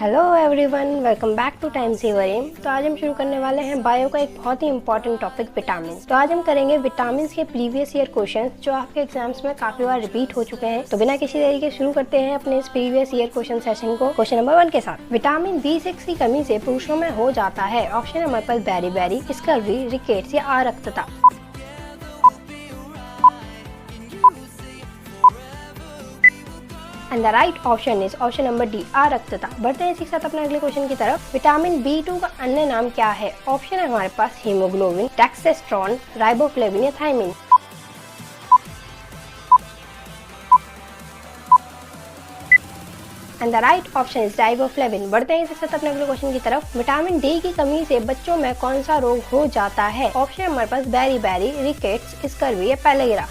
Hello everyone, welcome back to time saver M. तो आज हम शुरू करने वाले हैं बायो का एक बहुत ही इंपॉर्टेंट टॉपिक विटामिन। तो आज हम करेंगे विटामिन के प्रीवियस ईयर क्वेश्चंस जो आपके एग्जाम्स में काफी बार रिपीट हो चुके हैं। तो बिना किसी देरी के शुरू करते हैं अपने इस प्रीवियस ईयर क्वेश्चन सेशन को क्वेश्चन नंबर 1 के साथ। विटामिन B6 की कमी से पुरुषों में हो जाता है। ऑप्शन है हमारे पास बेरी, स्कर्वी, रिकेट्स या आरक्तता। And the right option is option number D, आरक्तता। बढ़ते हैं इसी के साथ अपने अगले क्वेश्चन की तरफ। विटामिन B2 का अन्य नाम क्या है? ऑप्शन है हमारे पास हीमोग्लोबिन, टेस्टोस्टेरोन, राइबोफ्लेविन या thiamine. And the right option is riboflavin. बढ़ते हैं इसी के साथ अपने अगले क्वेश्चन की तरफ। विटामिन डी की कमी से बच्चों में कौन सा रोग हो जाता है? ऑप्शन है हमारे पास बेरी, रिकेट्स, स्कर्वी या pellagra.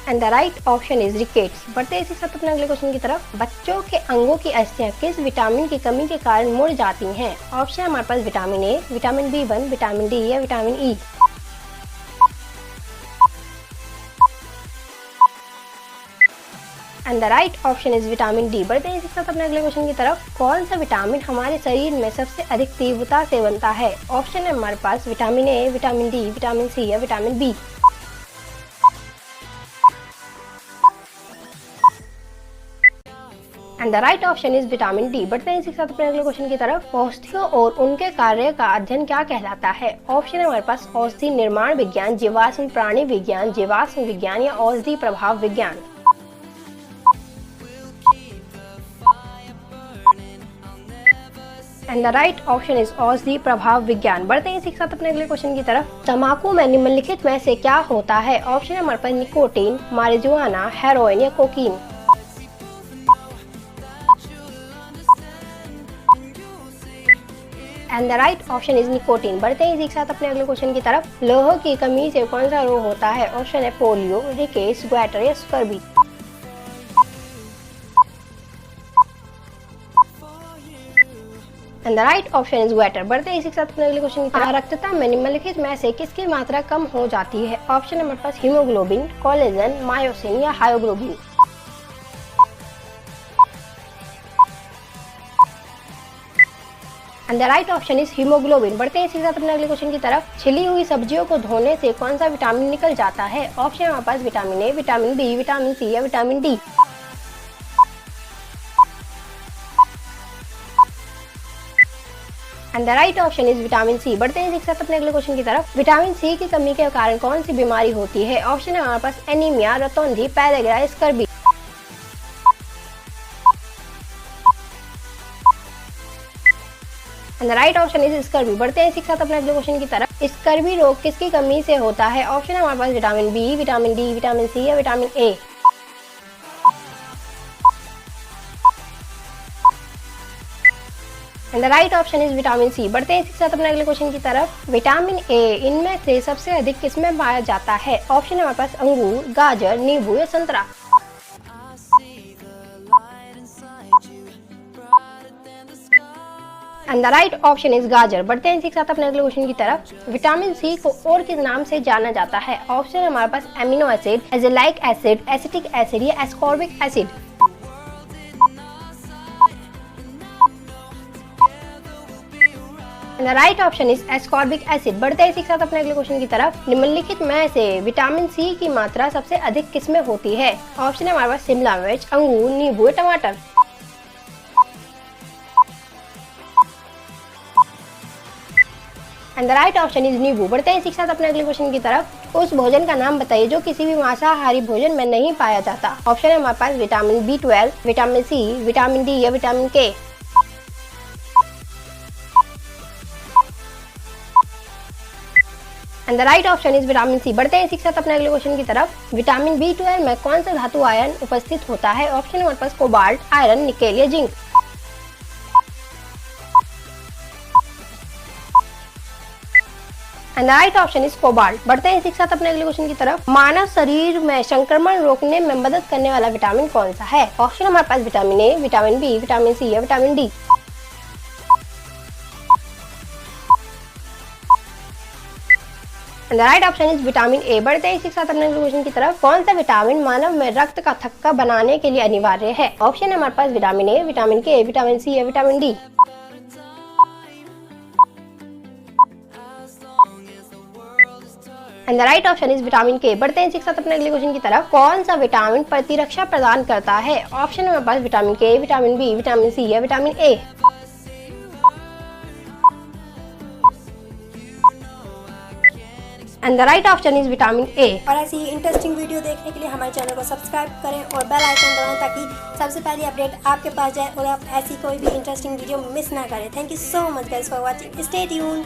And the right option is rickets. बढ़ते हैं इसी के साथ अपने अगले क्वेश्चन की तरफ। बच्चों के अंगों की अस्थियां किस विटामिन की कमी के कारण मुड़ जाती हैं? ऑप्शन है हमारे पास vitamin A, vitamin B1, vitamin D या vitamin E. And the right option is vitamin D. बढ़ते हैं इसी के साथ अपने अगले क्वेश्चन की तरफ। कौन सा विटामिन हमारे शरीर में सबसे अधिक तीव्रता से बनता है? ऑप्शन है हमारे पास vitamin A, vitamin D, vitamin C या vitamin B. And the right option is vitamin D. बढ़ते हैं इसी के साथ अपने अगले क्वेश्चन की तरफ। औषधियों और उनके कार्य का अध्ययन क्या कहलाता है? ऑप्शन है हमारे पास औषधि निर्माण विज्ञान, जीवाश्म प्राणी विज्ञान, जीवाश्म विज्ञान या औषधि प्रभाव विज्ञान। And the right option is औषधि प्रभाव विज्ञान। बढ़ते हैं इसी के साथ अपने अगले क्वेश्चन की तरफ। तंबाकू में निम्नलिखित में से क्या होता है? ऑप्शन है हमारे पास निकोटीन, मारिजुआना, हेरोइन या cocaine. And the right option is nicotine. बढ़ते हैं इसी के साथ अपने अगले क्वेश्चन की तरफ। लोह की कमी से कौन सा रोग होता है? ऑप्शन है पोलियो, रिकेट्स, ग्वाटर या scurvy. And the right option is goitre. बढ़ते हैं इसी के साथ अपने अगले क्वेश्चन की तरफ। रक्तता में निम्नलिखित में से किसकी मात्रा कम हो जाती है? ऑप्शन है हमारे पास हीमोग्लोबिन, कोलेजन, मायोसिन या हायोग्लोबिन। And the right option is haemoglobin. बढ़ते हैं इसी के साथ अपने अगले क्वेश्चन की तरफ। छिली हुई सब्जियों को धोने से कौन सा विटामिन निकल जाता है? ऑप्शन है हमारे पास vitamin A, vitamin B, vitamin C या vitamin D. And the right option is vitamin C. बढ़ते हैं इसी के साथ अपने अगले क्वेश्चन की तरफ। विटामिन सी की कमी के कारण कौन सी बीमारी होती है? ऑप्शन है हमारे पास एनीमिया, रतौंधी, pellagra, scurvy. And the right option is scurvy. बढ़ते हैं इसी के साथ अपने अगले क्वेश्चन की तरफ। स्कर्वी रोग किसकी कमी से होता है? ऑप्शन है हमारे पास vitamin B, vitamin D, vitamin C या vitamin A. And the right option is vitamin C. बढ़ते हैं इसी के साथ अपने अगले क्वेश्चन की तरफ। विटामिन ए इनमें से सबसे अधिक किसमें पाया जाता है? ऑप्शन है हमारे पास अंगूर, गाजर, नींबू या संतरा। And the right option is गाजर। बढ़ते हैं इसी के साथ अपने अगले क्वेश्चन की तरफ। विटामिन सी को और किस नाम से जाना जाता है? ऑप्शन है हमारे पास amino acid, azelaic acid, acetic acid या ascorbic acid. And the right option is ascorbic acid. बढ़ते हैं इसी के साथ अपने अगले क्वेश्चन की तरफ। निम्नलिखित में से विटामिन सी की मात्रा सबसे अधिक किसमें होती है? ऑप्शन है हमारे पास शिमला मिर्च, अंगूर, नींबू या टमाटर। And the right option is नींबू। बढ़ते हैं इसी के साथ अपने अगले क्वेश्चन की तरफ। उस भोजन का नाम बताइए जो किसी भी मांसाहारी भोजन में नहीं पाया जाता। ऑप्शन है हमारे पास vitamin B12, vitamin C, vitamin D या vitamin K. And the right option is vitamin C. बढ़ते हैं इसी के साथ अपने अगले क्वेश्चन की तरफ। विटामिन B12 में कौन सा धातु आयन उपस्थित होता है? ऑप्शन है हमारे पास कोबाल्ट, आयरन, निकेल या zinc. And the right option is cobalt. बढ़ते हैं इसी के साथ अपने अगले क्वेश्चन की तरफ। मानव शरीर में संक्रमण रोकने में मदद करने वाला विटामिन कौन सा है? ऑप्शन हमारे पास vitamin A, vitamin B, vitamin C या vitamin D. And the right option is vitamin A. बढ़ते हैं इसी के साथ अपने क्वेश्चन की तरफ। कौन सा विटामिन मानव में रक्त का थक्का बनाने के लिए अनिवार्य है? ऑप्शन है हमारे पास विटामिन ए, विटामिन के, विटामिन सी या vitamin D. And the right option is vitamin के। बढ़ते हैं इसी के साथ अपने अगले क्वेश्चन की तरफ। कौन सा विटामिन प्रतिरक्षा प्रदान करता है? ऑप्शन है हमारे पास विटामिन के, विटामिन बी, विटामिन सी या vitamin A. And the right option is vitamin ए। और ऐसी ही इंटरेस्टिंग वीडियो देखने के लिए हमारे चैनल को सब्सक्राइब करें और बेल आइकन दबाएं ताकि सबसे पहले अपडेट आपके पास जाए और आप ऐसी कोई भी इंटरेस्टिंग वीडियो मिस ना करें। Thank you so much guys for watching. Stay tuned.